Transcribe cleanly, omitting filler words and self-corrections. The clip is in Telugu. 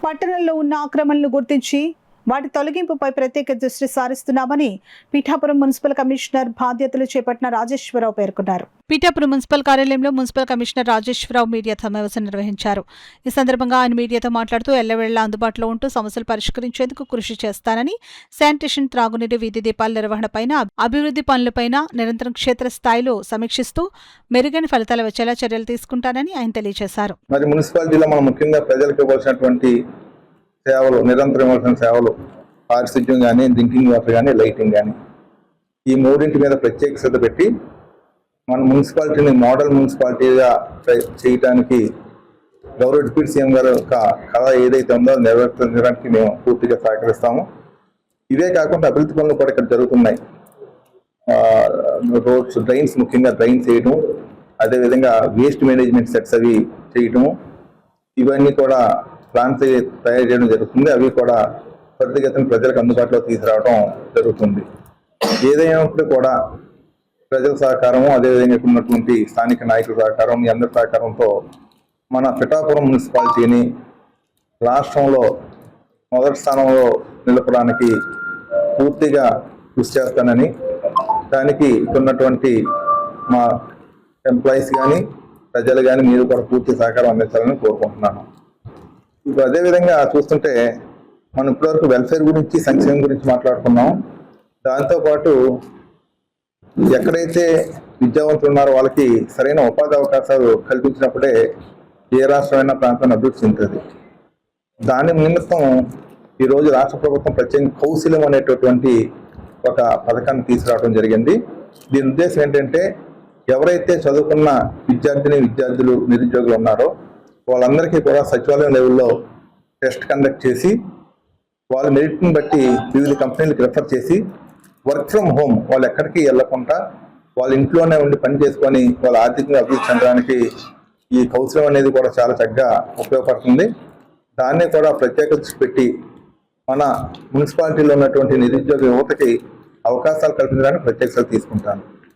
పట్టణంలో ఉన్న ఆక్రమణలు గుర్తించి వాటి తొలగింపుపై ప్రత్యేక దృష్టి సారిస్తున్నామని పిఠాపురం మున్సిపల్ కమిషనర్ బాధ్యతలు చేపట్టిన రాజేశ్వరరావు పేర్కొన్నారు. పిఠాపురం మున్సిపల్ కార్యాలయంలో మున్సిపల్ కమిషనర్ రాజేశ్వరరావు మీడియా సమావేశం నిర్వహించారు. ఈ సందర్భంగా ఆయన మీడియాతో మాట్లాడుతూ ఎల్లవేళలా అందుబాటులో ఉంటూ సమస్యలు పరిష్కరించేందుకు కృషి చేస్తానని, శానిటేషన్, త్రాగునీరు, వీధి దీపాల నిర్వహణపైన, అభివృద్ధి పనులపైన నిరంతరం క్షేత్రస్థాయిలో సమీక్షిస్తూ మెరుగైన ఫలితాలు వచ్చేలా చర్యలు తీసుకుంటానని ఆయన తెలియజేశారు. మరి మున్సిపాలిటీలో మనం ముఖ్యంగా ప్రజలకు ఇవ్వాల్సినటువంటి సేవలు, నిరంతరం ఇవ్వాల్సిన సేవలు, పారిశుద్ధ్యం కానీ, డ్రింకింగ్ వాటర్ కానీ, లైటింగ్ కానీ, ఈ మూడింటి మీద ప్రత్యేక శ్రద్ధ పెట్టి మన మున్సిపాలిటీని మోడల్ మున్సిపాలిటీగా చేయడానికి గౌరవ డిప్యూటీ సీఎం గారు కళ ఏదైతే ఉందో నెరవేర్చడానికి మేము పూర్తిగా సహకరిస్తాము. ఇవే కాకుండా అభివృద్ధి పనులు కూడా ఇక్కడ జరుగుతున్నాయి. రోడ్స్, డ్రైన్స్, ముఖ్యంగా డ్రైన్స్ చేయటం, అదేవిధంగా వేస్ట్ మేనేజ్మెంట్ సెట్స్ అవి చేయటము, ఇవన్నీ కూడా ప్లాన్స్ తయారు చేయడం జరుగుతుంది. అవి కూడా త్వరితగతిన ప్రజలకు అందుబాటులో తీసుకురావడం జరుగుతుంది. ఏదైనప్పుడు కూడా ప్రజల సహకారము, అదేవిధంగా ఉన్నటువంటి స్థానిక నాయకుల సహకారం, మీ అందరి సహకారంతో మన పిఠాపురం మున్సిపాలిటీని రాష్ట్రంలో మొదటి స్థానంలో నిలపడానికి పూర్తిగా కృషి చేస్తానని, దానికి ఉన్నటువంటి మా ఎంప్లాయీస్ కానీ, ప్రజలు కానీ మీరు కూడా పూర్తి సహకారం అందించాలని కోరుకుంటున్నాను. ఇప్పుడు అదేవిధంగా చూస్తుంటే మనం ఇప్పటివరకు వెల్ఫేర్ గురించి, సంక్షేమం గురించి మాట్లాడుకున్నాం. దాంతోపాటు ఎక్కడైతే విద్యావంతులు ఉన్నారో వాళ్ళకి సరైన ఉపాధి అవకాశాలు కల్పించినప్పుడే ఏ రాష్ట్రమైనా ప్రాంతాన్ని అభివృద్ధి చెందుతుంది. దాని నిమిత్తం ఈరోజు రాష్ట్ర ప్రభుత్వం ప్రత్యేక కౌశల్యం అనేటటువంటి ఒక పథకాన్ని తీసుకురావడం జరిగింది. దీని ఉద్దేశం ఏంటంటే ఎవరైతే చదువుకున్న విద్యార్థులు, నిరుద్యోగులు ఉన్నారో వాళ్ళందరికీ కూడా సచివాలయం లెవెల్లో టెస్ట్ కండక్ట్ చేసి వాళ్ళ మెరిట్ని బట్టి వివిధ కంపెనీలకు రెఫర్ చేసి వర్క్ ఫ్రమ్ హోమ్, వాళ్ళు ఎక్కడికి వెళ్లకుండా వాళ్ళ ఇంట్లోనే ఉండి పని చేసుకొని వాళ్ళ ఆర్థికంగా అభివృద్ధి చెందడానికి ఈ కౌశలం అనేది కూడా చాలా చక్కగా ఉపయోగపడుతుంది. దాన్నే కూడా ప్రత్యేక దృష్టి పెట్టి మన మున్సిపాలిటీలో ఉన్నటువంటి నిరుద్యోగ యువతకి అవకాశాలు కల్పించడానికి ప్రత్యేక శ్రద్ధ తీసుకుంటాను.